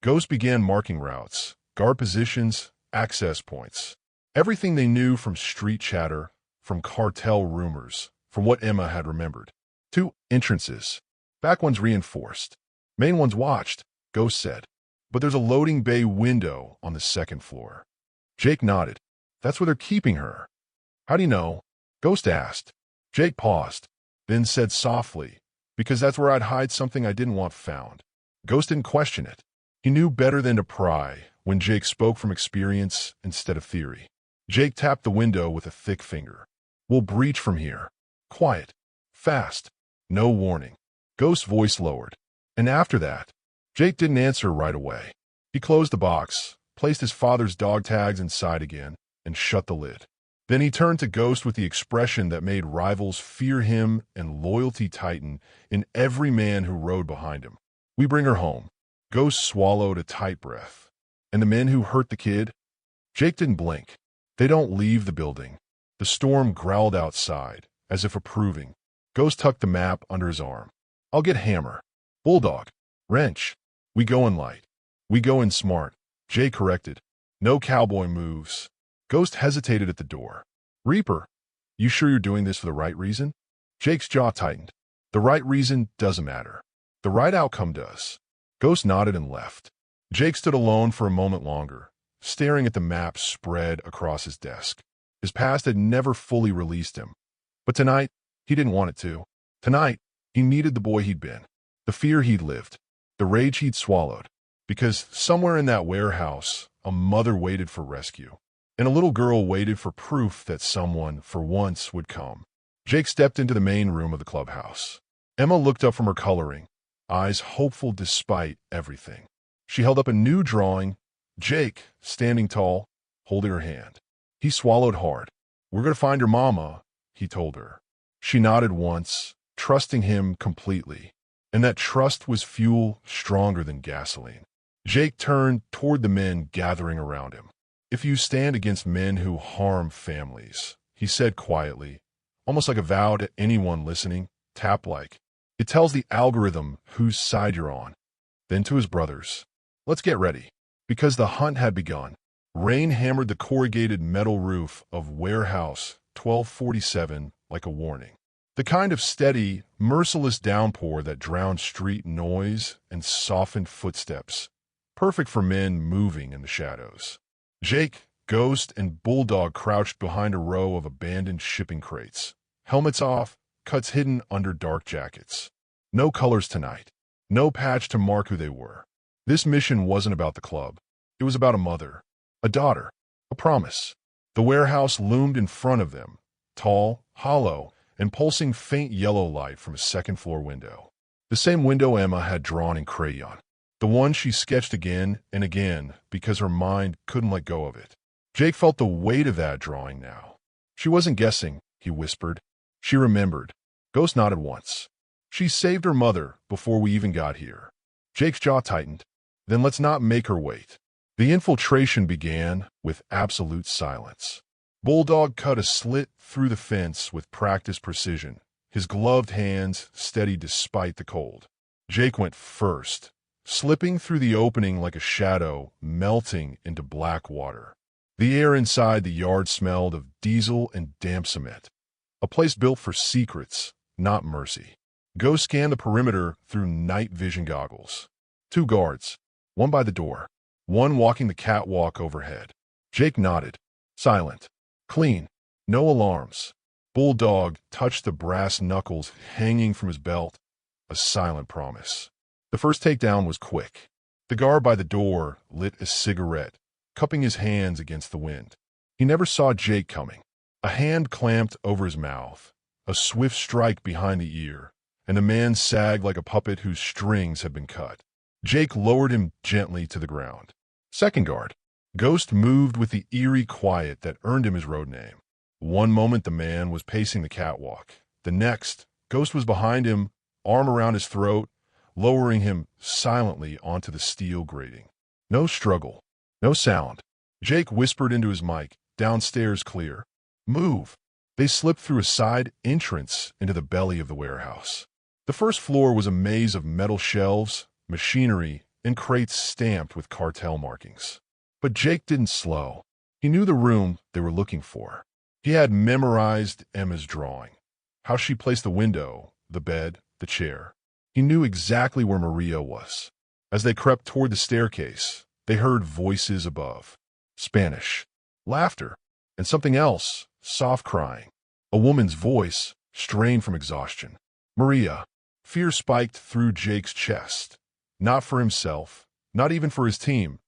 Ghost began marking routes, guard positions, access points. Everything they knew from street chatter, from cartel rumors, from what Emma had remembered. 2 entrances. Back one's reinforced. Main one's watched, Ghost said. But there's a loading bay window on the 2nd floor. Jake nodded. That's where they're keeping her. How do you know? Ghost asked. Jake paused, then said softly, because that's where I'd hide something I didn't want found. Ghost didn't question it. He knew better than to pry when Jake spoke from experience instead of theory. Jake tapped the window with a thick finger. We'll breach from here. Quiet. Fast. No warning. Ghost's voice lowered. And after that, Jake didn't answer right away. He closed the box, placed his father's dog tags inside again, and shut the lid. Then he turned to Ghost with the expression that made rivals fear him and loyalty tighten in every man who rode behind him. We bring her home. Ghost swallowed a tight breath. And the men who hurt the kid? Jake didn't blink. They don't leave the building. The storm growled outside, as if approving. Ghost tucked the map under his arm. I'll get hammer. Bulldog. Wrench. We go in light. We go in smart. Jake corrected. No cowboy moves. Ghost hesitated at the door. Reaper. You sure you're doing this for the right reason? Jake's jaw tightened. The right reason doesn't matter. The right outcome does. Ghost nodded and left. Jake stood alone for a moment longer, staring at the map spread across his desk. His past had never fully released him. But tonight, he didn't want it to. Tonight, he needed the boy he'd been, the fear he'd lived, the rage he'd swallowed. Because somewhere in that warehouse, a mother waited for rescue, and a little girl waited for proof that someone, for once, would come. Jake stepped into the main room of the clubhouse. Emma looked up from her coloring, eyes hopeful despite everything. She held up a new drawing, Jake, standing tall, holding her hand. He swallowed hard. We're going to find your mama, he told her. She nodded once, trusting him completely, and that trust was fuel stronger than gasoline. Jake turned toward the men gathering around him. If you stand against men who harm families, he said quietly, almost like a vow to anyone listening, tap like. It tells the algorithm whose side you're on. Then to his brothers. Let's get ready. Because the hunt had begun. Rain hammered the corrugated metal roof of Warehouse 1247 like a warning. The kind of steady, merciless downpour that drowned street noise and softened footsteps. Perfect for men moving in the shadows. Jake, Ghost, and Bulldog crouched behind a row of abandoned shipping crates. Helmets off, cuts hidden under dark jackets. No colors tonight. No patch to mark who they were. This mission wasn't about the club. It was about a mother, a daughter, a promise. The warehouse loomed in front of them, tall, hollow, and pulsing faint yellow light from a 2nd-floor window. The same window Emma had drawn in crayon. The one she sketched again and again because her mind couldn't let go of it. Jake felt the weight of that drawing now. She wasn't guessing, he whispered. She remembered. Ghost nodded once. She saved her mother before we even got here. Jake's jaw tightened. Then let's not make her wait. The infiltration began with absolute silence. Bulldog cut a slit through the fence with practiced precision, his gloved hands steady despite the cold. Jake went first, slipping through the opening like a shadow, melting into black water. The air inside the yard smelled of diesel and damp cement, a place built for secrets, not mercy. Ghost scanned the perimeter through night vision goggles. 2 guards, one by the door, one walking the catwalk overhead. Jake nodded. Silent. Clean. No alarms. Bulldog touched the brass knuckles hanging from his belt. A silent promise. The first takedown was quick. The guard by the door lit a cigarette, cupping his hands against the wind. He never saw Jake coming. A hand clamped over his mouth, a swift strike behind the ear, and the man sagged like a puppet whose strings had been cut. Jake lowered him gently to the ground. Second guard. Ghost moved with the eerie quiet that earned him his road name. One moment the man was pacing the catwalk. The next, Ghost was behind him, arm around his throat, lowering him silently onto the steel grating. No struggle. No sound. Jake whispered into his mic, downstairs clear. Move. They slipped through a side entrance into the belly of the warehouse. The first floor was a maze of metal shelves, machinery, and crates stamped with cartel markings. But Jake didn't slow. He knew the room they were looking for. He had memorized Emma's drawing. How she placed the window, the bed, the chair. He knew exactly where Maria was. As they crept toward the staircase, they heard voices above. Spanish, laughter, and something else, soft crying. A woman's voice, strained from exhaustion. Maria. Fear spiked through Jake's chest. Not for himself, not even for his team,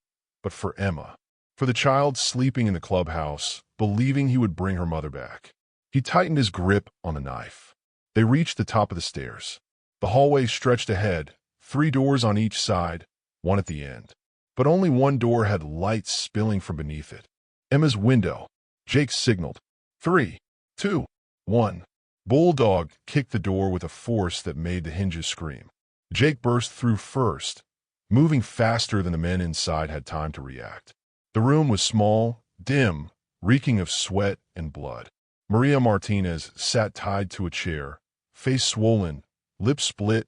but for Emma. For the child sleeping in the clubhouse, believing he would bring her mother back. He tightened his grip on the knife. They reached the top of the stairs. The hallway stretched ahead, 3 doors on each side, one at the end. But only one door had light spilling from beneath it. Emma's window. Jake signaled. 3, 2, 1. Bulldog kicked the door with a force that made the hinges scream. Jake burst through first, moving faster than the men inside had time to react. The room was small, dim, reeking of sweat and blood. Maria Martinez sat tied to a chair, face swollen, lips split,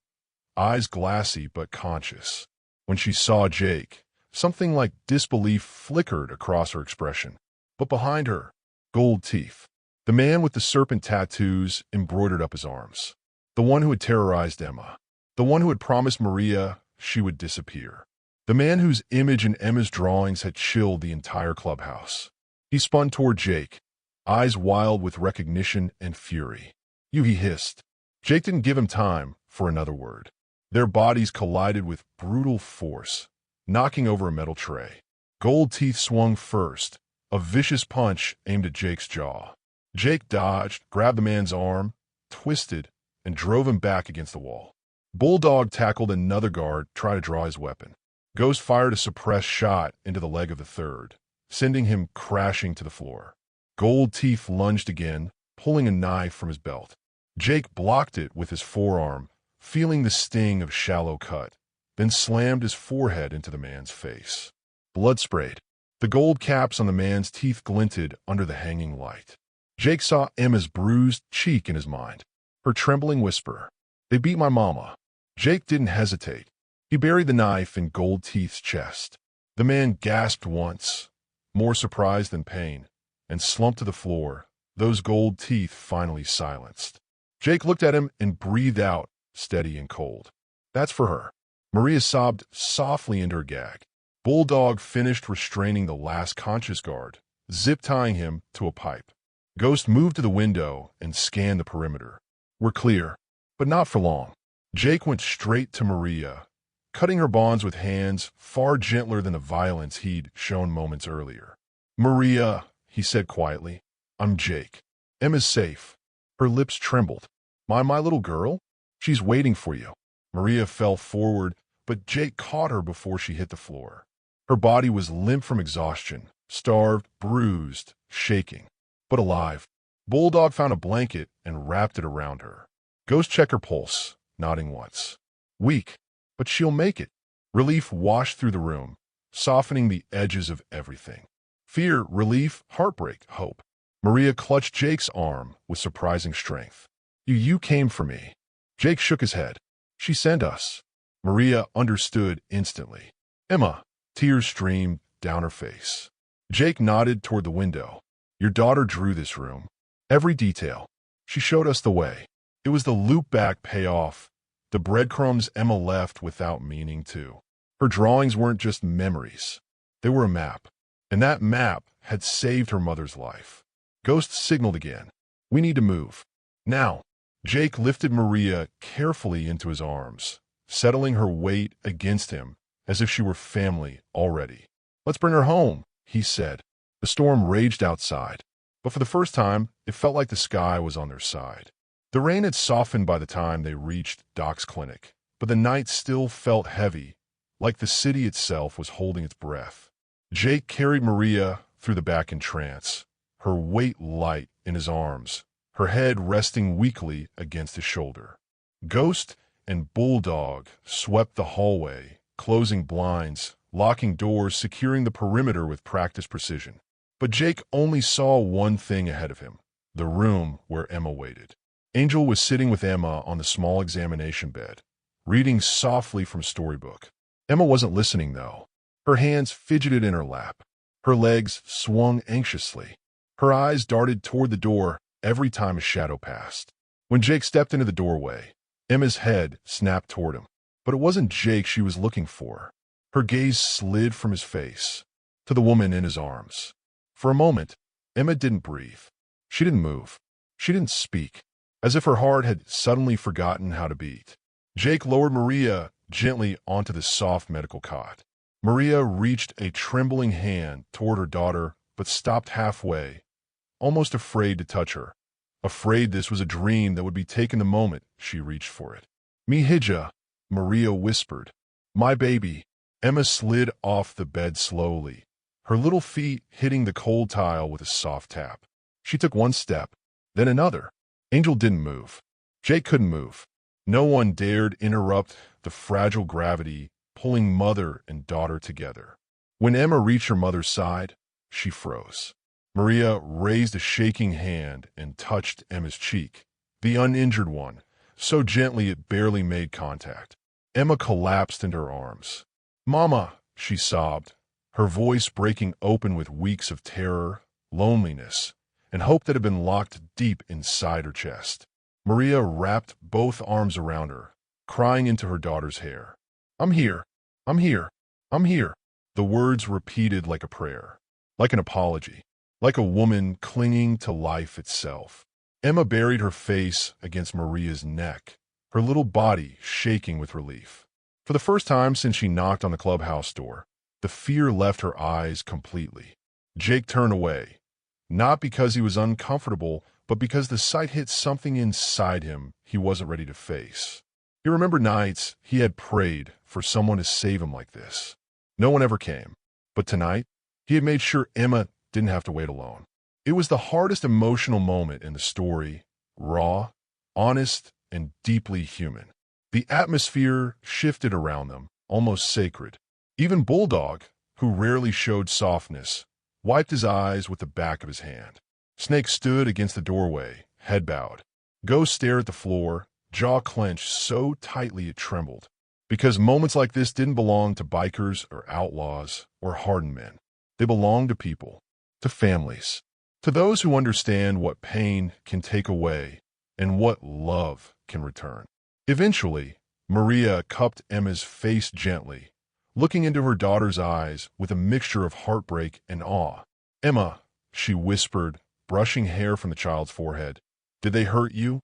eyes glassy but conscious. When she saw Jake, something like disbelief flickered across her expression. But behind her, gold teeth. The man with the serpent tattoos embroidered up his arms. The one who had terrorized Emma. The one who had promised Maria she would disappear. The man whose image in Emma's drawings had chilled the entire clubhouse. He spun toward Jake, eyes wild with recognition and fury. "You," he hissed. Jake didn't give him time for another word. Their bodies collided with brutal force, knocking over a metal tray. Gold teeth swung first, a vicious punch aimed at Jake's jaw. Jake dodged, grabbed the man's arm, twisted, and drove him back against the wall. Bulldog tackled another guard, trying to draw his weapon. Ghost fired a suppressed shot into the leg of the third, sending him crashing to the floor. Gold Teeth lunged again, pulling a knife from his belt. Jake blocked it with his forearm, feeling the sting of shallow cut, then slammed his forehead into the man's face. Blood sprayed. The gold caps on the man's teeth glinted under the hanging light. Jake saw Emma's bruised cheek in his mind, her trembling whisper. "They beat my mama." Jake didn't hesitate. He buried the knife in Gold Teeth's chest. The man gasped once, more surprise than pain, and slumped to the floor, those gold teeth finally silenced. Jake looked at him and breathed out, steady and cold. "That's for her." Maria sobbed softly into her gag. Bulldog finished restraining the last conscious guard, zip-tying him to a pipe. Ghost moved to the window and scanned the perimeter. "We're clear, but not for long." Jake went straight to Maria, cutting her bonds with hands far gentler than the violence he'd shown moments earlier. "Maria," he said quietly, "I'm Jake. Emma's safe." Her lips trembled. My little girl? She's waiting for you." Maria fell forward, but Jake caught her before she hit the floor. Her body was limp from exhaustion, starved, bruised, shaking, but alive. Bulldog found a blanket and wrapped it around her. Ghost checked her pulse, nodding once. "Weak, but she'll make it." Relief washed through the room, softening the edges of everything. Fear, relief, heartbreak, hope. Maria clutched Jake's arm with surprising strength. You came for me." Jake shook his head. "She sent us." Maria understood instantly. "Emma." Tears streamed down her face. Jake nodded toward the window. "Your daughter drew this room. Every detail. She showed us the way. It was the loop-back payoff, the breadcrumbs Emma left without meaning to. Her drawings weren't just memories. They were a map. And that map had saved her mother's life." Ghost signaled again. "We need to move. Now." Jake lifted Maria carefully into his arms, settling her weight against him as if she were family already. "Let's bring her home," he said. The storm raged outside. But for the first time, it felt like the sky was on their side. The rain had softened by the time they reached Doc's clinic, but the night still felt heavy, like the city itself was holding its breath. Jake carried Maria through the back in trance, her weight light in his arms, her head resting weakly against his shoulder. Ghost and Bulldog swept the hallway, closing blinds, locking doors, securing the perimeter with practiced precision. But Jake only saw one thing ahead of him, the room where Emma waited. Angel was sitting with Emma on the small examination bed, reading softly from storybook. Emma wasn't listening, though. Her hands fidgeted in her lap. Her legs swung anxiously. Her eyes darted toward the door every time a shadow passed. When Jake stepped into the doorway, Emma's head snapped toward him. But it wasn't Jake she was looking for. Her gaze slid from his face to the woman in his arms. For a moment, Emma didn't breathe. She didn't move. She didn't speak, as if her heart had suddenly forgotten how to beat. Jake lowered Maria gently onto the soft medical cot. Maria reached a trembling hand toward her daughter, but stopped halfway, almost afraid to touch her. Afraid this was a dream that would be taken the moment she reached for it. "Mihija," Maria whispered. "My baby." Emma slid off the bed slowly, her little feet hitting the cold tile with a soft tap. She took one step, then another. Angel didn't move. Jake couldn't move. No one dared interrupt the fragile gravity pulling mother and daughter together. When Emma reached her mother's side, she froze. Maria raised a shaking hand and touched Emma's cheek, the uninjured one, so gently it barely made contact. Emma collapsed into her arms. "Mama," she sobbed, her voice breaking open with weeks of terror, loneliness, and hope that had been locked deep inside her chest. Maria wrapped both arms around her, crying into her daughter's hair. "I'm here. I'm here. I'm here." The words repeated like a prayer, like an apology, like a woman clinging to life itself. Emma buried her face against Maria's neck, her little body shaking with relief. For the first time since she knocked on the clubhouse door, the fear left her eyes completely. Jake turned away, not because he was uncomfortable, but because the sight hit something inside him he wasn't ready to face. He remembered nights he had prayed for someone to save him like this. No one ever came. But tonight, he had made sure Emma didn't have to wait alone. It was the hardest emotional moment in the story, raw, honest, and deeply human. The atmosphere shifted around them, almost sacred. Even Bulldog, who rarely showed softness, wiped his eyes with the back of his hand. Snake stood against the doorway, head bowed. Ghost stared at the floor, jaw clenched so tightly it trembled. Because moments like this didn't belong to bikers or outlaws or hardened men. They belonged to people, to families, to those who understand what pain can take away and what love can return. Eventually, Maria cupped Emma's face gently, looking into her daughter's eyes with a mixture of heartbreak and awe. "Emma," she whispered, brushing hair from the child's forehead, "did they hurt you?"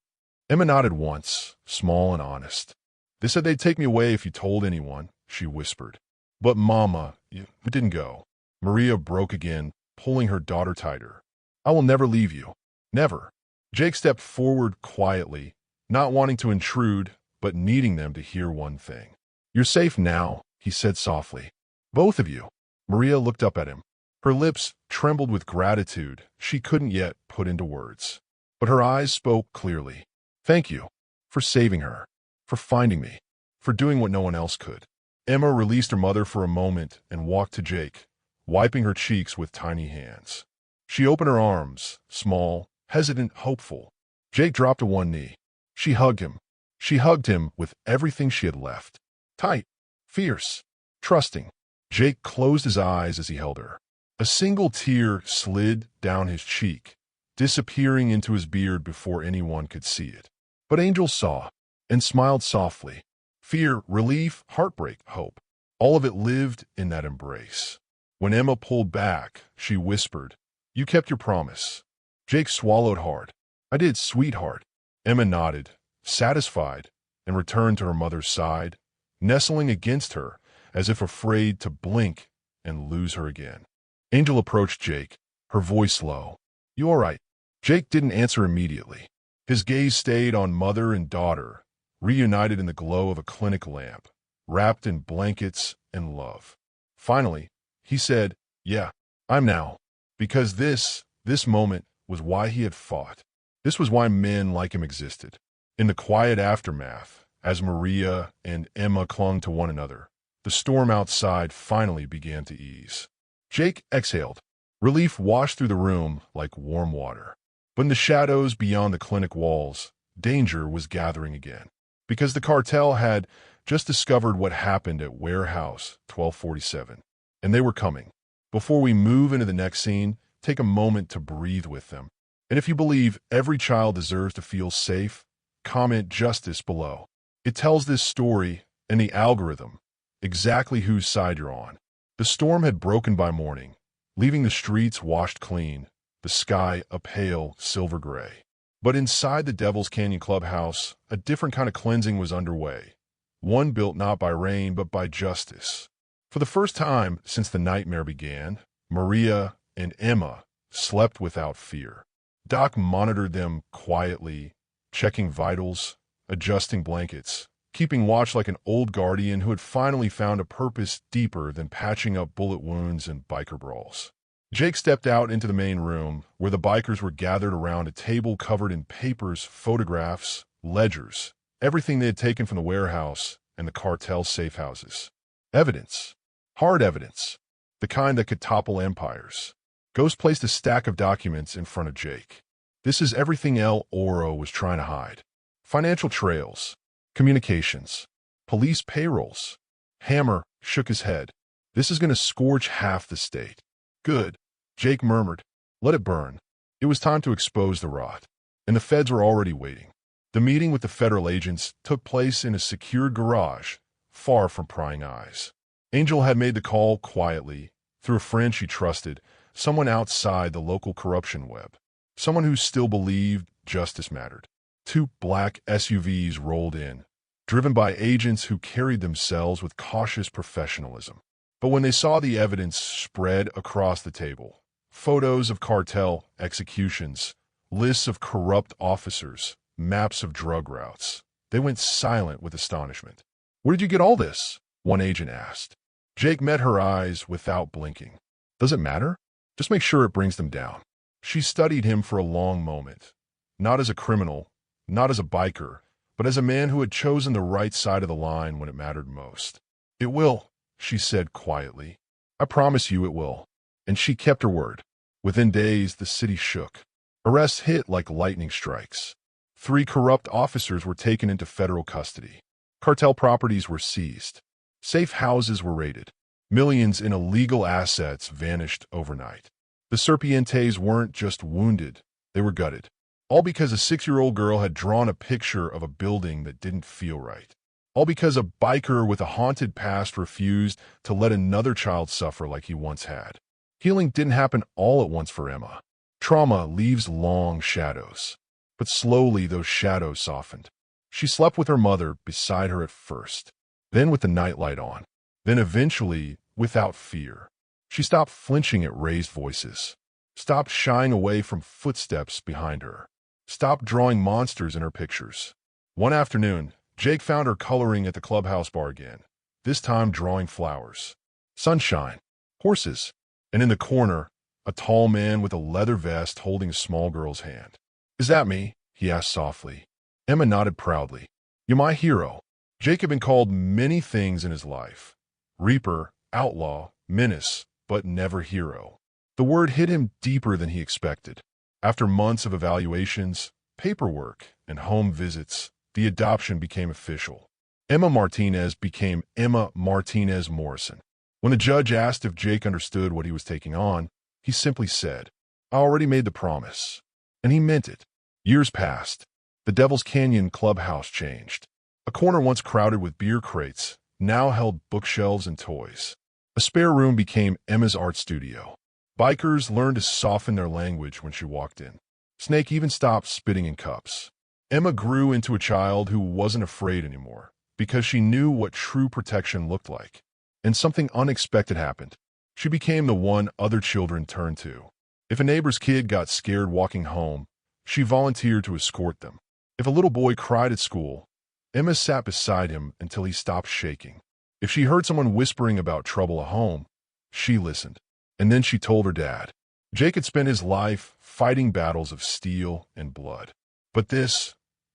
Emma nodded once, small and honest. "They said they'd take me away if you told anyone," she whispered. "But Mama, you didn't go." Maria broke again, pulling her daughter tighter. "I will never leave you. Never." Jake stepped forward quietly, not wanting to intrude, but needing them to hear one thing. "You're safe now," he said softly. "Both of you." Maria looked up at him. Her lips trembled with gratitude she couldn't yet put into words. But her eyes spoke clearly. "Thank you for saving her, for finding me, for doing what no one else could." Emma released her mother for a moment and walked to Jake, wiping her cheeks with tiny hands. She opened her arms, small, hesitant, hopeful. Jake dropped to one knee. She hugged him. She hugged him with everything she had left. Tight, fierce, trusting. Jake closed his eyes as he held her. A single tear slid down his cheek, disappearing into his beard before anyone could see it. But Angel saw and smiled softly. Fear, relief, heartbreak, hope. All of it lived in that embrace. When Emma pulled back, she whispered, "You kept your promise." Jake swallowed hard. "I did, sweetheart." Emma nodded, satisfied, and returned to her mother's side, nestling against her as if afraid to blink and lose her again. Angel approached Jake, her voice low. You all right? Jake didn't answer immediately. His gaze stayed on mother and daughter, reunited in the glow of a clinic lamp, wrapped in blankets and love. Finally, he said, "Yeah, I'm now." Because this moment was why he had fought. This was why men like him existed. In the quiet aftermath, as Maria and Emma clung to one another, the storm outside finally began to ease. Jake exhaled. Relief washed through the room like warm water. But in the shadows beyond the clinic walls, danger was gathering again. Because the cartel had just discovered what happened at Warehouse 1247. And they were coming. Before we move into the next scene, take a moment to breathe with them. And if you believe every child deserves to feel safe, comment justice below. It tells this story and the algorithm exactly whose side you're on. The storm had broken by morning, leaving the streets washed clean, the sky a pale silver gray. But inside the Devil's Canyon Clubhouse, a different kind of cleansing was underway, one built not by rain but by justice. For the first time since the nightmare began, Maria and Emma slept without fear. Doc monitored them quietly, checking vitals, adjusting blankets, keeping watch like an old guardian who had finally found a purpose deeper than patching up bullet wounds and biker brawls. Jake stepped out into the main room, where the bikers were gathered around a table covered in papers, photographs, ledgers, everything they had taken from the warehouse and the cartel safe houses. Evidence. Hard evidence. The kind that could topple empires. Ghost placed a stack of documents in front of Jake. This is everything El Oro was trying to hide. Financial trails. Communications. Police payrolls. Hammer shook his head. This is going to scorch half the state. Good. Jake murmured. Let it burn. It was time to expose the rot. And the feds were already waiting. The meeting with the federal agents took place in a secured garage, far from prying eyes. Angel had made the call quietly, through a friend she trusted, someone outside the local corruption web. Someone who still believed justice mattered. 2 black SUVs rolled in, driven by agents who carried themselves with cautious professionalism. But when they saw the evidence spread across the table, photos of cartel executions, lists of corrupt officers, maps of drug routes, they went silent with astonishment. "Where did you get all this?" one agent asked. Jake met her eyes without blinking. "Does it matter? Just make sure it brings them down." She studied him for a long moment, not as a criminal, not as a biker, but as a man who had chosen the right side of the line when it mattered most. "It will," she said quietly. "I promise you it will." And she kept her word. Within days, the city shook. Arrests hit like lightning strikes. 3 corrupt officers were taken into federal custody. Cartel properties were seized. Safe houses were raided. Millions in illegal assets vanished overnight. The Serpientes weren't just wounded, they were gutted. All because a 6-year-old girl had drawn a picture of a building that didn't feel right. All because a biker with a haunted past refused to let another child suffer like he once had. Healing didn't happen all at once for Emma. Trauma leaves long shadows. But slowly those shadows softened. She slept with her mother beside her at first, then with the nightlight on, then eventually without fear. She stopped flinching at raised voices, stopped shying away from footsteps behind her, stopped drawing monsters in her pictures. One afternoon, Jake found her coloring at the clubhouse bar again, this time drawing flowers, sunshine, horses, and in the corner, a tall man with a leather vest holding a small girl's hand. "Is that me?" he asked softly. Emma nodded proudly. "You're my hero." Jake had been called many things in his life. Reaper, outlaw, menace, but never hero. The word hit him deeper than he expected. After months of evaluations, paperwork, and home visits, the adoption became official. Emma Martinez became Emma Martinez Morrison. When the judge asked if Jake understood what he was taking on, he simply said, "I already made the promise." And he meant it. Years passed. The Devil's Canyon Clubhouse changed. A corner once crowded with beer crates now held bookshelves and toys. A spare room became Emma's art studio. Bikers learned to soften their language when she walked in. Snake even stopped spitting in cups. Emma grew into a child who wasn't afraid anymore, because she knew what true protection looked like. And something unexpected happened. She became the one other children turned to. If a neighbor's kid got scared walking home, she volunteered to escort them. If a little boy cried at school, Emma sat beside him until he stopped shaking. If she heard someone whispering about trouble at home, she listened. And then she told her dad. Jake had spent his life fighting battles of steel and blood. But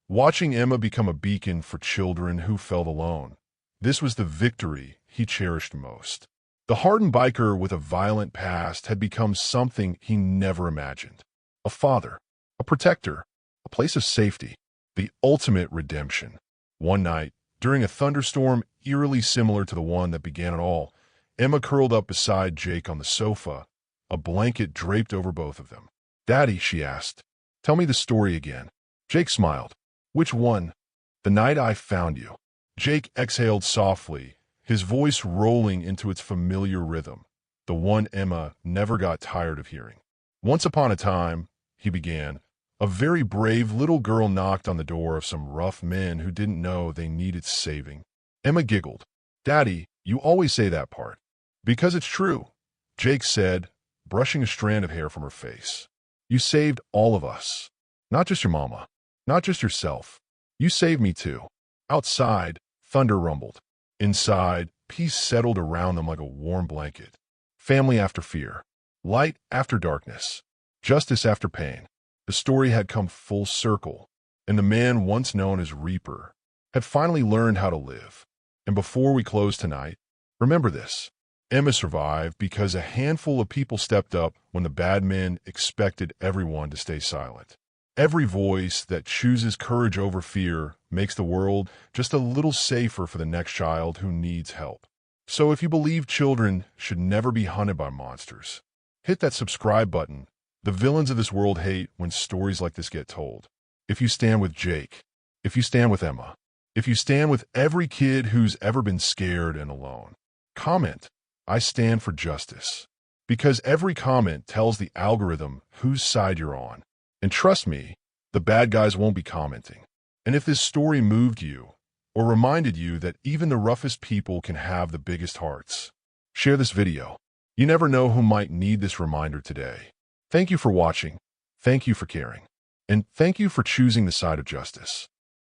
watching Emma become a beacon for children who felt alone, this was the victory he cherished most. The hardened biker with a violent past had become something he never imagined. A father, a protector, a place of safety, the ultimate redemption. One night, during a thunderstorm eerily similar to the one that began it all, Emma curled up beside Jake on the sofa, a blanket draped over both of them. "Daddy," she asked, "tell me the story again." Jake smiled. "Which one?" "The night I found you." Jake exhaled softly, his voice rolling into its familiar rhythm, the one Emma never got tired of hearing. "Once upon a time," he began, "a very brave little girl knocked on the door of some rough men who didn't know they needed saving." Emma giggled. "Daddy, you always say that part." "Because it's true," Jake said, brushing a strand of hair from her face. "You saved all of us. Not just your mama. Not just yourself. You saved me too." Outside, thunder rumbled. Inside, peace settled around them like a warm blanket. Family after fear. Light after darkness. Justice after pain. The story had come full circle, and the man once known as Reaper had finally learned how to live. And before we close tonight, remember this. Emma survived because a handful of people stepped up when the bad men expected everyone to stay silent. Every voice that chooses courage over fear makes the world just a little safer for the next child who needs help. So if you believe children should never be hunted by monsters, hit that subscribe button. The villains of this world hate when stories like this get told. If you stand with Jake, if you stand with Emma, if you stand with every kid who's ever been scared and alone, comment, "I stand for justice." Because every comment tells the algorithm whose side you're on. And trust me, the bad guys won't be commenting. And if this story moved you, or reminded you that even the roughest people can have the biggest hearts, share this video. You never know who might need this reminder today. Thank you for watching. Thank you for caring. And thank you for choosing the side of justice.